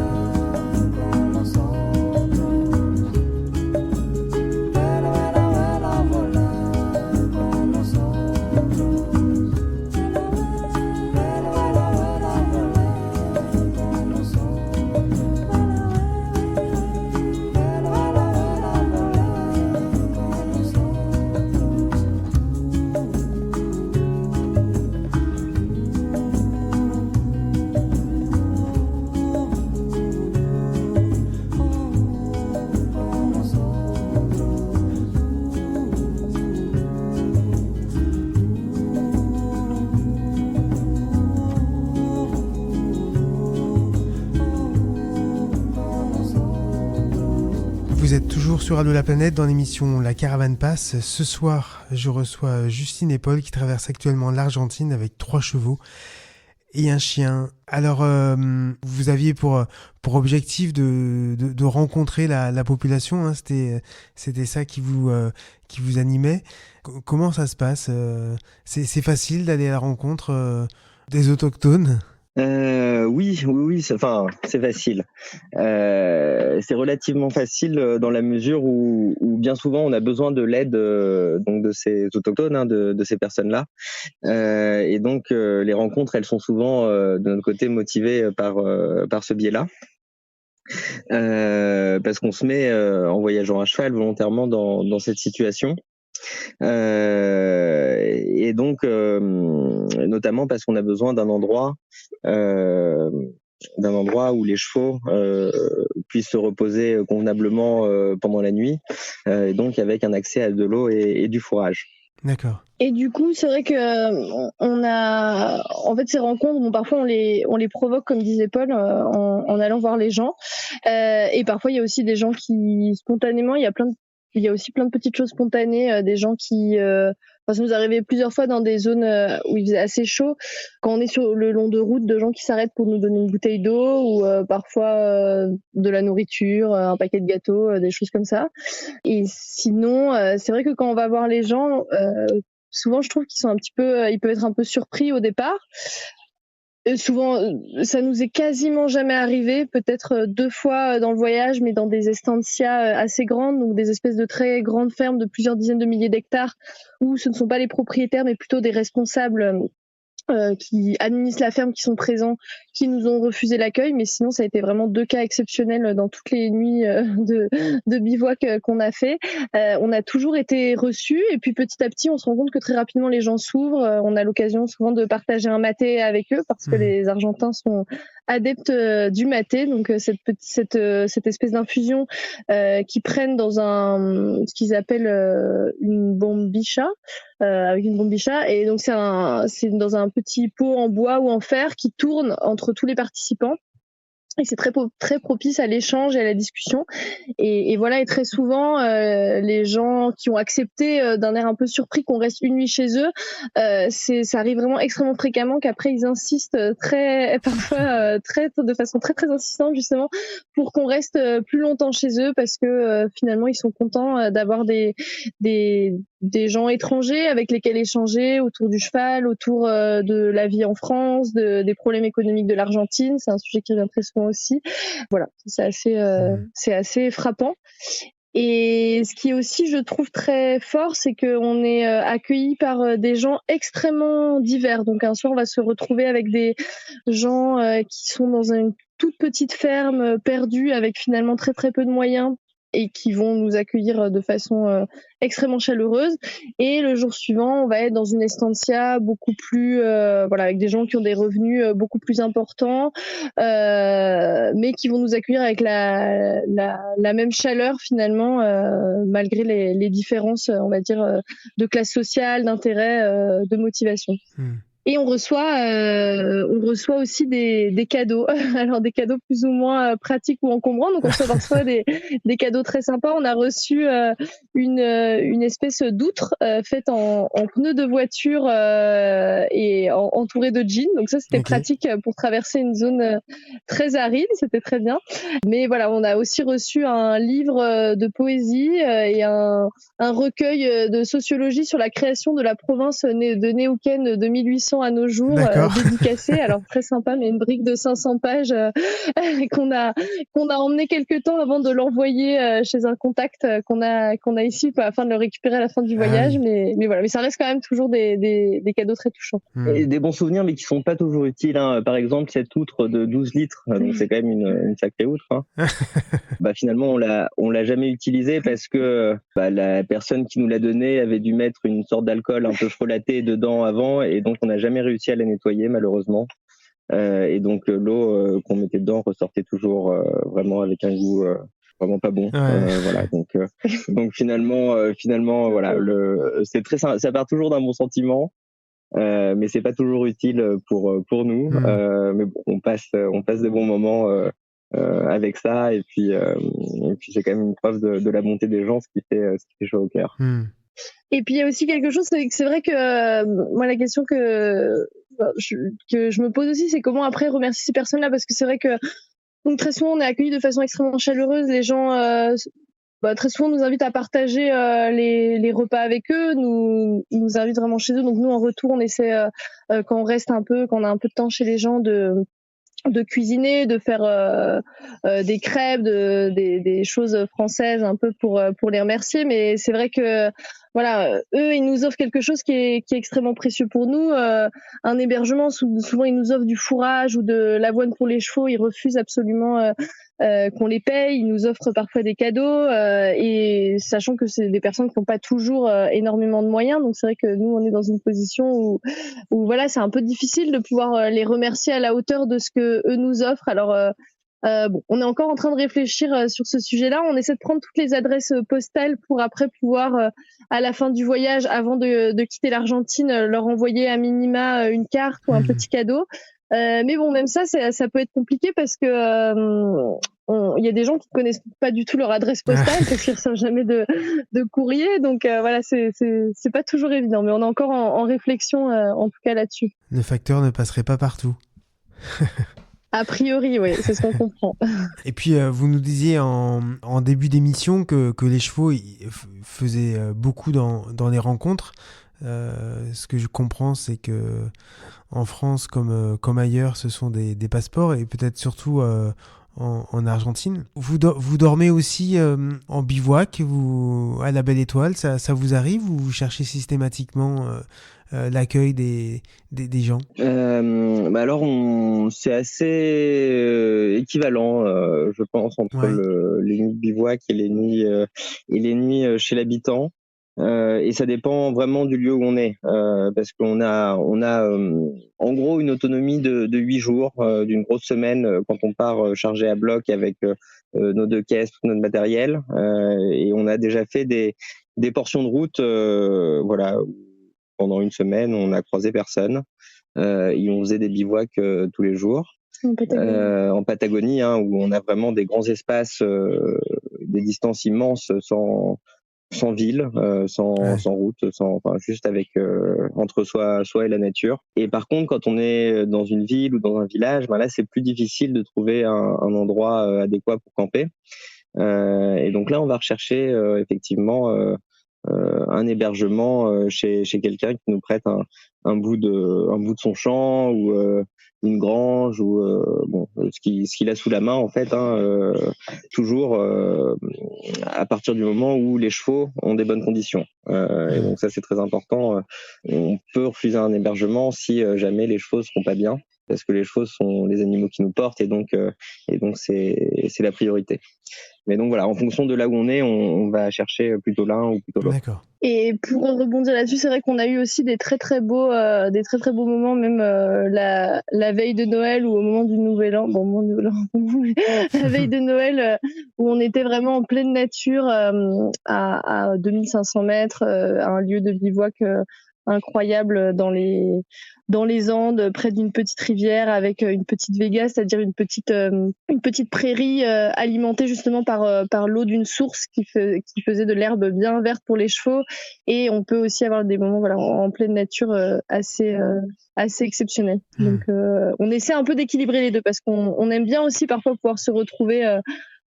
con nosotros. Vuela, vuela, vuela, vola con nosotros. Vous êtes toujours sur Radio La Planète dans l'émission La Caravane Passe. Ce soir, je reçois Justine et Paul qui traversent actuellement l'Argentine avec 3 chevaux. et un chien. Alors, vous aviez pour objectif de rencontrer la population, hein, c'était ça qui vous animait. Comment ça se passe? C'est facile d'aller à la rencontre des autochtones? Oui, c'est facile. C'est relativement facile dans la mesure où bien souvent on a besoin de l'aide donc de ces autochtones, hein, de ces personnes-là. Et donc les rencontres, elles sont souvent de notre côté motivées par ce biais-là. Parce qu'on se met en voyageant à cheval volontairement dans cette situation. Et donc notamment parce qu'on a besoin d'un endroit où les chevaux puissent se reposer convenablement pendant la nuit, et donc avec un accès à de l'eau et du fourrage. D'accord. Et du coup, c'est vrai que on a, en fait, ces rencontres, bon, parfois on les provoque, comme disait Paul, en allant voir les gens. Et parfois, il y a aussi des gens qui, spontanément, il y a aussi plein de petites choses spontanées, des gens qui, ça nous arrivait plusieurs fois dans des zones où il faisait assez chaud, quand on est sur le long de route, de gens qui s'arrêtent pour nous donner une bouteille d'eau ou parfois de la nourriture, un paquet de gâteaux, des choses comme ça. Et sinon, c'est vrai que quand on va voir les gens, souvent je trouve qu'ils sont ils peuvent être un peu surpris au départ. Souvent, ça nous est quasiment jamais arrivé, peut-être 2 fois dans le voyage, mais dans des estancias assez grandes, donc des espèces de très grandes fermes de plusieurs dizaines de milliers d'hectares, où ce ne sont pas les propriétaires, mais plutôt des responsables qui administrent la ferme, qui sont présents, qui nous ont refusé l'accueil. Mais sinon, ça a été vraiment 2 cas exceptionnels dans toutes les nuits de bivouac qu'on a fait. On a toujours été reçus, et puis petit à petit, on se rend compte que très rapidement, les gens s'ouvrent. On a l'occasion souvent de partager un maté avec eux, parce que les Argentins sont adeptes du maté, donc cette espèce d'infusion qu'ils prennent dans ce qu'ils appellent une bombicha, avec une bombicha, et donc c'est dans un petit pot en bois ou en fer qui tourne entre tous les participants. Et c'est très propice à l'échange et à la discussion. Et voilà, et très souvent, les gens qui ont accepté d'un air un peu surpris qu'on reste une nuit chez eux, ça arrive vraiment extrêmement fréquemment qu'après ils insistent parfois de façon très très insistante, justement, pour qu'on reste plus longtemps chez eux, parce que finalement ils sont contents d'avoir des gens étrangers avec lesquels échanger autour du cheval, autour de la vie en France, des problèmes économiques de l'Argentine. C'est un sujet qui revient très souvent aussi. Voilà, c'est assez frappant. Et ce qui est aussi, je trouve, très fort, c'est qu'on est accueillis par des gens extrêmement divers. Donc un soir, on va se retrouver avec des gens qui sont dans une toute petite ferme perdue, avec finalement très très peu de moyens, et qui vont nous accueillir de façon extrêmement chaleureuse. Et le jour suivant, on va être dans une estancia beaucoup plus, avec des gens qui ont des revenus beaucoup plus importants, mais qui vont nous accueillir avec la même chaleur finalement, malgré les différences, on va dire, de classe sociale, d'intérêt, de motivation. Et on reçoit aussi des cadeaux. Alors des cadeaux plus ou moins pratiques ou encombrants. Donc on reçoit des cadeaux très sympas. On a reçu une espèce d'outre faite en pneus de voiture et entourée de jeans. Donc ça, c'était pratique pour traverser une zone très aride. C'était très bien. Mais voilà, on a aussi reçu un livre de poésie et un recueil de sociologie sur la création de la province de Neuquén de 1800 à nos jours, dédicacé. Alors très sympa, mais une brique de 500 pages qu'on a emmené quelques temps avant de l'envoyer chez un contact qu'on a ici, afin de le récupérer à la fin du voyage. Mais voilà, mais ça reste quand même toujours des cadeaux très touchants. Et des bons souvenirs, mais qui sont pas toujours utiles, hein. Par exemple, cette outre de 12 litres, donc c'est quand même une sacrée outre, hein. Finalement, on l'a jamais utilisée parce que la personne qui nous l'a donnée avait dû mettre une sorte d'alcool un peu frelaté dedans avant, et donc on n'a jamais réussi à la nettoyer, malheureusement. Et donc l'eau qu'on mettait dedans ressortait toujours vraiment avec un goût vraiment pas bon. Voilà, donc finalement voilà, c'est très, ça part toujours d'un bon sentiment. Mais c'est pas toujours utile pour nous. Mais bon, on passe de bons moments avec ça, et puis c'est quand même une preuve de la bonté des gens, ce qui fait chaud au cœur. Et puis il y a aussi quelque chose, c'est vrai que moi, la question que que je me pose aussi, c'est comment après remercier ces personnes-là, parce que c'est vrai que donc très souvent on est accueillis de façon extrêmement chaleureuse. Les gens très souvent nous invitent à partager les repas avec eux, ils nous invitent vraiment chez eux. Donc nous en retour on essaie quand on reste un peu, quand on a un peu de temps chez les gens, de cuisiner, de faire des crêpes, des choses françaises un peu pour les remercier. Mais c'est vrai que voilà, eux ils nous offrent quelque chose qui est extrêmement précieux pour nous, un hébergement. Souvent ils nous offrent du fourrage ou de l'avoine pour les chevaux. Ils refusent absolument qu'on les paye. Ils nous offrent parfois des cadeaux, et sachant que c'est des personnes qui n'ont pas toujours énormément de moyens. Donc c'est vrai que nous on est dans une position où voilà, c'est un peu difficile de pouvoir les remercier à la hauteur de ce que eux nous offrent. Alors on est encore en train de réfléchir sur ce sujet-là. On essaie de prendre toutes les adresses postales pour après pouvoir, à la fin du voyage, avant de quitter l'Argentine, leur envoyer à minima une carte ou un petit cadeau. Mais bon, même ça peut être compliqué parce que il y a des gens qui connaissent pas du tout leur adresse postale parce qu'ils reçoivent jamais de courrier. Donc voilà, c'est pas toujours évident, mais on est encore en réflexion en tout cas là-dessus. Le facteur ne passerait pas partout. A priori, oui, c'est ce qu'on comprend. Et puis, vous nous disiez en début d'émission que les chevaux faisaient beaucoup dans les rencontres. Ce que je comprends, c'est que en France, comme ailleurs, ce sont des passeports, et peut-être surtout en Argentine. Vous dormez aussi en bivouac, à la Belle Étoile, ça vous arrive, ou vous cherchez systématiquement l'accueil des gens? Alors c'est assez équivalent, je pense, entre les nuits de bivouac et les nuits chez l'habitant. Et ça dépend vraiment du lieu où on est, parce qu'on a en gros une autonomie de 8 jours, d'une grosse semaine, quand on part chargé à bloc avec nos 2 caisses, tout notre matériel, et on a déjà fait des portions de route, voilà, pendant une semaine on a croisé personne, et on faisait des bivouacs tous les jours. En Patagonie, hein, où on a vraiment des grands espaces, des distances immenses, sans ville, sans route, juste avec entre soi et la nature. Et par contre, quand on est dans une ville ou dans un village, là c'est plus difficile de trouver un endroit adéquat pour camper. Et donc là, on va rechercher effectivement un hébergement chez quelqu'un qui nous prête un bout de son champ, ou une grange, ou ce qu'il a sous la main en fait, toujours à partir du moment où les chevaux ont des bonnes conditions. Et donc ça c'est très important. On peut refuser un hébergement si jamais les chevaux seront pas bien, parce que les chevaux sont les animaux qui nous portent, et donc c'est la priorité. Mais donc voilà, en fonction de là où on va chercher plutôt l'un ou plutôt l'autre. D'accord. Et pour rebondir là-dessus, c'est vrai qu'on a eu aussi des très très beaux moments, même la veille de Noël ou au moment du Nouvel An. Bon, au moment du Nouvel An, la veille de Noël, où on était vraiment en pleine nature, à 2500 mètres, un lieu de bivouac incroyable dans les Andes, près d'une petite rivière, avec une petite vega, c'est-à-dire une petite prairie alimentée justement par l'eau d'une source qui faisait de l'herbe bien verte pour les chevaux. Et on peut aussi avoir des moments en pleine nature assez exceptionnels. Donc on essaie un peu d'équilibrer les deux, parce qu'on aime bien aussi parfois pouvoir se retrouver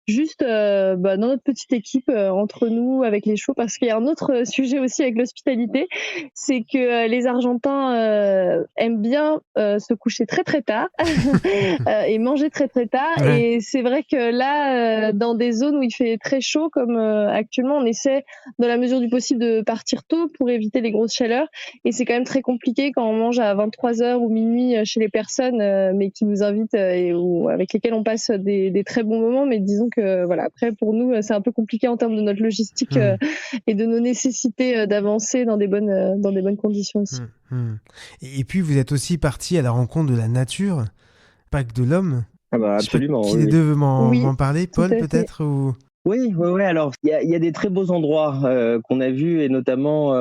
juste dans notre petite équipe, entre nous, avec les chevaux. Parce qu'il y a un autre sujet aussi avec l'hospitalité, c'est que les Argentins aiment bien se coucher très très tard et manger très très tard. Et c'est vrai que là, dans des zones où il fait très chaud, comme actuellement, on essaie dans la mesure du possible de partir tôt pour éviter les grosses chaleurs. Et c'est quand même très compliqué quand on mange à 23h ou minuit chez les personnes, mais qui nous invitent, ou avec lesquelles on passe des très bons moments. Mais disons que voilà, après pour nous c'est un peu compliqué en termes de notre logistique et de nos nécessités d'avancer dans des bonnes conditions aussi. Et puis vous êtes aussi parti à la rencontre de la nature, pas que de l'homme. Absolument. Qui des deux veut m'en parler, Paul peut-être, ou... Oui. Alors il y a des très beaux endroits qu'on a vus, et notamment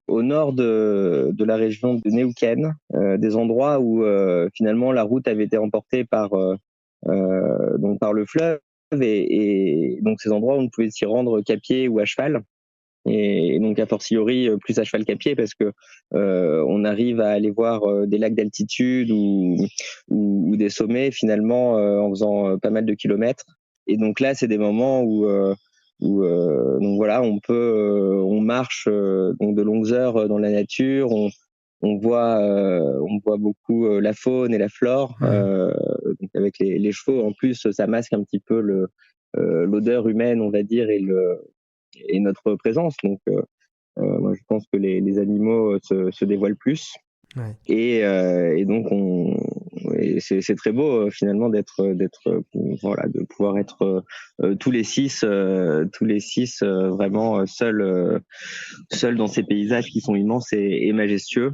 au nord de la région de Neuquén, des endroits où finalement la route avait été emportée par le fleuve, et donc ces endroits où on pouvait s'y rendre qu'à pied ou à cheval. Et donc a fortiori plus à cheval qu'à pied, parce que on arrive à aller voir des lacs d'altitude ou des sommets finalement en faisant pas mal de kilomètres. Et donc là, c'est des moments où donc voilà, on marche donc de longues heures dans la nature, on voit beaucoup la faune et la flore. Donc avec les chevaux, en plus, ça masque un petit peu l'odeur humaine, on va dire, et notre présence. Donc moi, je pense que les animaux se dévoilent plus. Ouais. Et donc c'est très beau finalement d'être voilà, de pouvoir être tous les six vraiment seuls dans ces paysages qui sont immenses et majestueux.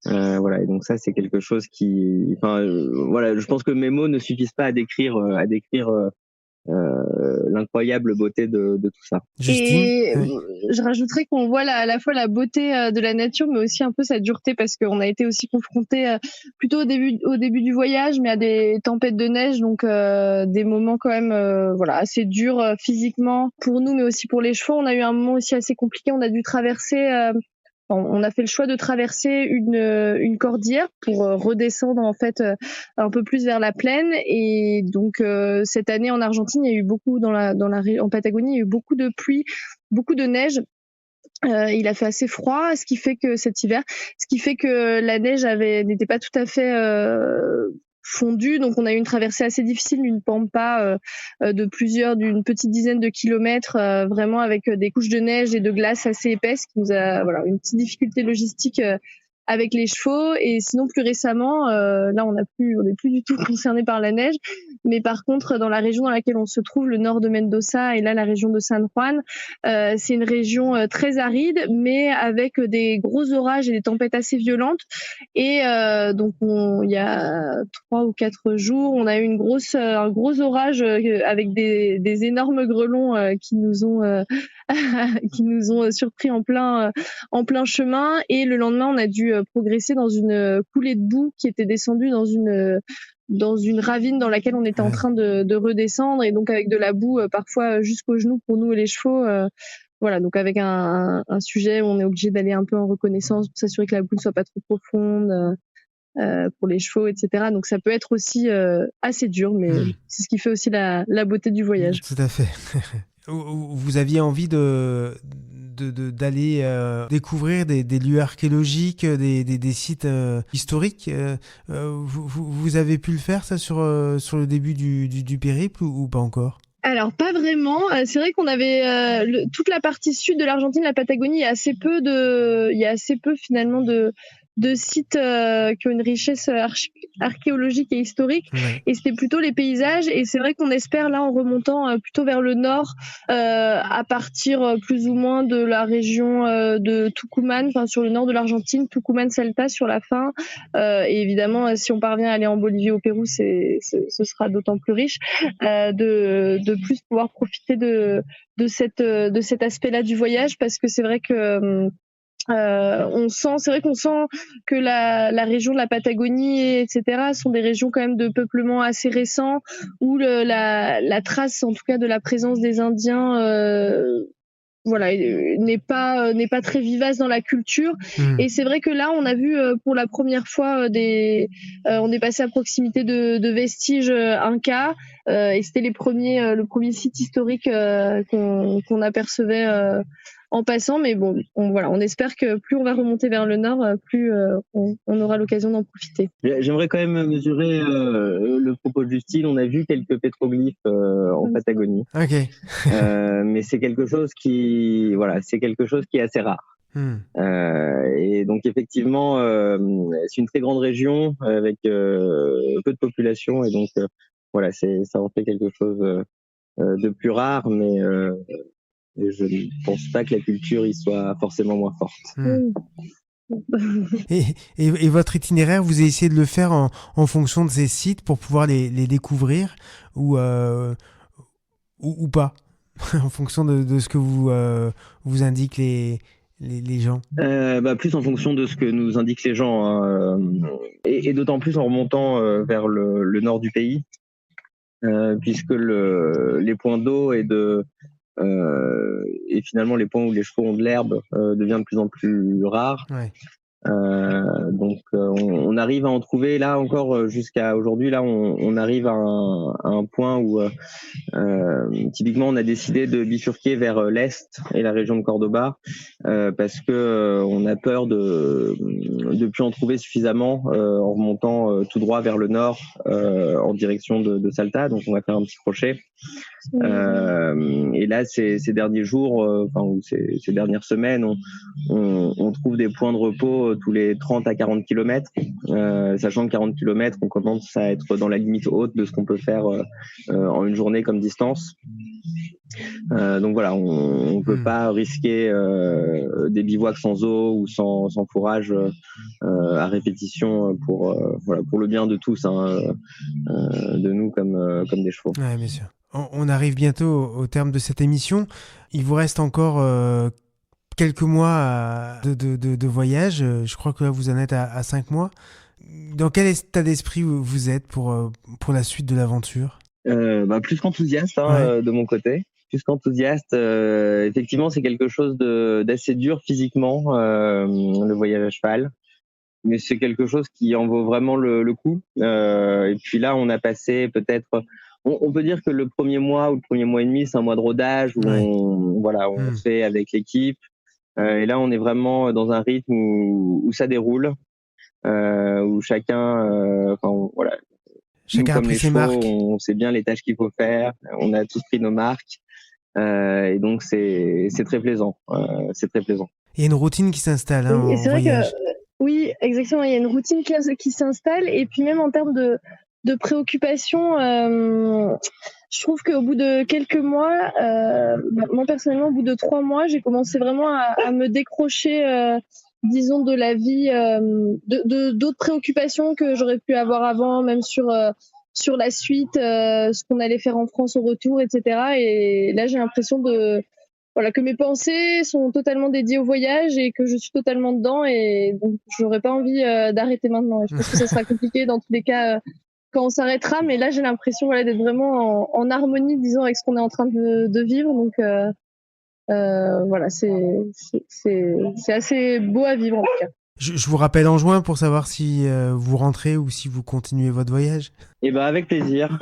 Voilà, et donc ça, c'est quelque chose qui, voilà, je pense que mes mots ne suffisent pas à décrire l'incroyable beauté de tout ça. Justine, Et oui. je rajouterais qu'on voit à la fois la beauté de la nature, mais aussi un peu sa dureté, parce qu'on a été aussi confronté plutôt au début du voyage, mais à des tempêtes de neige, donc des moments quand même voilà, assez durs physiquement pour nous, mais aussi pour les chevaux. On a eu un moment aussi assez compliqué, on a dû traverser... On a fait le choix de traverser une cordillère pour redescendre en fait un peu plus vers la plaine. Et donc cette année en Argentine, il y a eu beaucoup en Patagonie, il y a eu beaucoup de pluie, beaucoup de neige. Il a fait assez froid, ce qui fait que la neige n'était pas tout à fait fondue, donc on a eu une traversée assez difficile d'une pampa d'une petite dizaine de kilomètres, vraiment avec des couches de neige et de glace assez épaisses, qui nous a une petite difficulté logistique avec les chevaux. Et sinon plus récemment, là on n'est plus du tout concerné par la neige, mais par contre dans la région dans laquelle on se trouve, le nord de Mendoza et là la région de San Juan, c'est une région très aride, mais avec des gros orages et des tempêtes assez violentes. Et donc il y a 3 ou 4 jours, on a eu un gros orage avec des énormes grêlons qui nous ont surpris en plein chemin. Et le lendemain, on a dû progresser dans une coulée de boue qui était descendue dans une ravine dans laquelle on était en train de redescendre, et donc avec de la boue parfois jusqu'aux genoux pour nous et les chevaux. Voilà, donc avec un sujet où on est obligé d'aller un peu en reconnaissance pour s'assurer que la boue ne soit pas trop profonde pour les chevaux, etc. Donc ça peut être aussi assez dur, mais c'est ce qui fait aussi la beauté du voyage. Tout à fait. Vous aviez envie d'aller découvrir des lieux archéologiques, des sites historiques. Vous avez pu le faire, ça, sur le début du périple, ou pas encore ? Alors pas vraiment. C'est vrai qu'on avait toute la partie sud de l'Argentine, la Patagonie, il y a assez peu finalement de sites qui ont une richesse archéologique et historique. Ouais. Et c'était plutôt les paysages. Et c'est vrai qu'on espère là, en remontant plutôt vers le nord, à partir plus ou moins de la région de Tucumán, enfin sur le nord de l'Argentine, Tucumán-Salta sur la fin. Et évidemment, si on parvient à aller en Bolivie, au Pérou, ce sera d'autant plus riche, de plus pouvoir profiter de cet aspect-là du voyage, parce que c'est vrai que on sent que la région de la Patagonie, etc., sont des régions quand même de peuplement assez récent, où la trace, en tout cas, de la présence des Indiens, n'est pas très vivace dans la culture. Et c'est vrai que là, on a vu pour la première fois on est passé à proximité de vestiges incas, et c'était le premier site historique qu'on apercevait en passant. Mais bon, on espère que plus on va remonter vers le nord, plus on aura l'occasion d'en profiter. J'aimerais quand même mesurer le propos de Justine. On a vu quelques pétroglyphes en Patagonie. Ok. Mais c'est quelque chose qui est assez rare. Et donc effectivement, c'est une très grande région avec peu de population, et donc ça en fait quelque chose de plus rare, mais je ne pense pas que la culture y soit forcément moins forte. Et votre itinéraire, vous avez essayé de le faire en fonction de ces sites pour pouvoir les découvrir, ou pas en fonction de ce que vous indiquent les gens? Plus en fonction de ce que nous indiquent les gens, hein, et d'autant plus en remontant vers le nord du pays, puisque les points d'eau et de et finalement les points où les chevaux ont de l'herbe devient de plus en plus rare. Ouais. Donc on arrive à en trouver là encore jusqu'à aujourd'hui. Là on arrive à un point où typiquement on a décidé de bifurquer vers l'est et la région de Cordoba parce que on a peur de plus en trouver suffisamment en remontant tout droit vers le nord en direction de Salta. Donc on va faire un petit crochet. Et là ces derniers jours, ou ces dernières semaines, on trouve des points de repos tous les 30 à 40 km, sachant que 40 km, on commence à être dans la limite haute de ce qu'on peut faire en une journée comme distance. Donc voilà, on peut pas risquer des bivouacs sans eau ou sans fourrage à répétition pour le bien de tous, de nous comme des chevaux. Ouais, bien sûr. On arrive bientôt au terme de cette émission. Il vous reste encore quelques mois de voyage. Je crois que là, vous en êtes à 5 mois. Dans quel état d'esprit vous êtes pour la suite de l'aventure ? Plus qu'enthousiaste de mon côté. Plus qu'enthousiaste. Effectivement, c'est quelque chose d'assez dur physiquement, le voyage à cheval. Mais c'est quelque chose qui en vaut vraiment le coup. Et puis là, on a passé peut-être... On peut dire que le premier mois ou le premier mois et demi, c'est un mois de rodage où on fait avec l'équipe. Et là, on est vraiment dans un rythme où ça déroule, où chacun, chacun a pris ses marques. On sait bien les tâches qu'il faut faire. On a tous pris nos marques, et donc c'est très plaisant. C'est très plaisant. Il y a une routine qui s'installe en voyage. Oui, exactement. Il y a une routine qui s'installe, et puis même en termes de préoccupation, je trouve qu'au bout de quelques mois, moi personnellement, au bout de 3 mois, j'ai commencé vraiment à me décrocher, disons, de la vie, d'autres préoccupations que j'aurais pu avoir avant, même sur la suite, ce qu'on allait faire en France au retour, etc. Et là, j'ai l'impression que mes pensées sont totalement dédiées au voyage et que je suis totalement dedans, et donc j'aurais pas envie d'arrêter maintenant. Et je pense que ça sera compliqué dans tous les cas quand on s'arrêtera, mais là j'ai l'impression d'être vraiment en harmonie, disons, avec ce qu'on est en train de vivre. Donc c'est assez beau à vivre en tout cas. Je vous rappelle en juin pour savoir si vous rentrez ou si vous continuez votre voyage. Avec plaisir.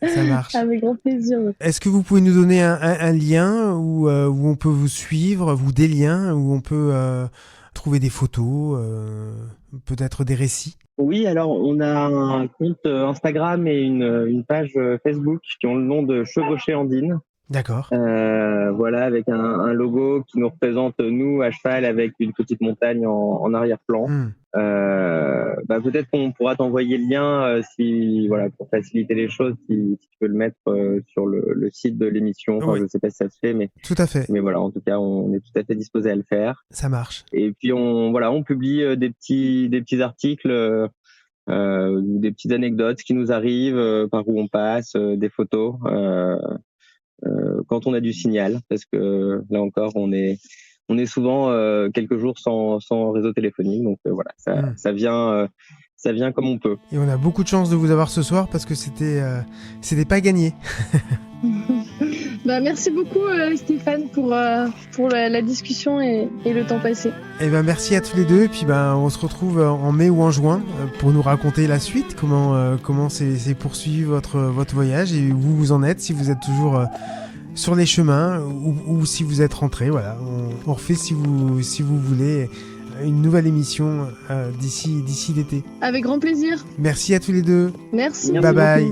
Ça marche. Avec grand plaisir. Est-ce que vous pouvez nous donner un lien où on peut vous suivre, ou des liens où on peut trouver des photos, peut-être des récits ? Oui, alors on a un compte Instagram et une page Facebook qui ont le nom de Chevaucher Andine. D'accord. Avec un logo qui nous représente nous à cheval avec une petite montagne en arrière-plan. Peut-être qu'on pourra t'envoyer le lien pour faciliter les choses, si tu peux le mettre sur le site de l'émission. Enfin, je sais pas si ça se fait, mais tout à fait. Mais voilà, en tout cas, on est tout à fait disposé à le faire. Ça marche. Et puis on publie des petits articles, des petites anecdotes qui nous arrivent, par où on passe, des photos. Quand on a du signal, parce que là encore on est souvent quelques jours sans réseau téléphonique, donc ça vient comme on peut. Et on a beaucoup de chance de vous avoir ce soir parce que c'était pas gagné. Merci beaucoup Stéphane pour la discussion et le temps passé. Et merci à tous les deux, et puis on se retrouve en mai ou en juin pour nous raconter la suite, comment s'est poursuivi votre voyage et où vous en êtes, si vous êtes toujours sur les chemins ou si vous êtes rentrés. Voilà, on refait si vous voulez une nouvelle émission d'ici l'été. Avec grand plaisir. Merci à tous les deux. Merci. Bye bye.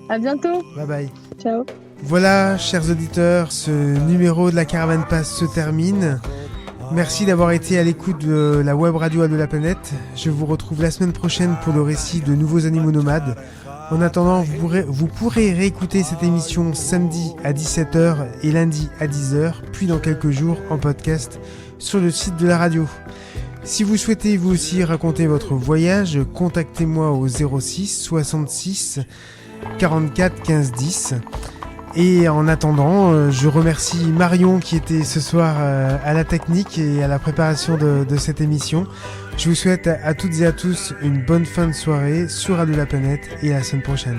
À bientôt. Bye bye. Ciao. Voilà, chers auditeurs, ce numéro de la Caravane Pass se termine. Merci d'avoir été à l'écoute de la web radio à de la planète. Je vous retrouve la semaine prochaine pour le récit de nouveaux animaux nomades. En attendant, vous pourrez réécouter cette émission samedi à 17h et lundi à 10h, puis dans quelques jours en podcast sur le site de la radio. Si vous souhaitez vous aussi raconter votre voyage, contactez-moi au 06 66 44 15 10. Et en attendant, je remercie Marion qui était ce soir à la technique et à la préparation de cette émission. Je vous souhaite à toutes et à tous une bonne fin de soirée sur Radio La Planète et à la semaine prochaine.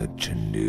what you need.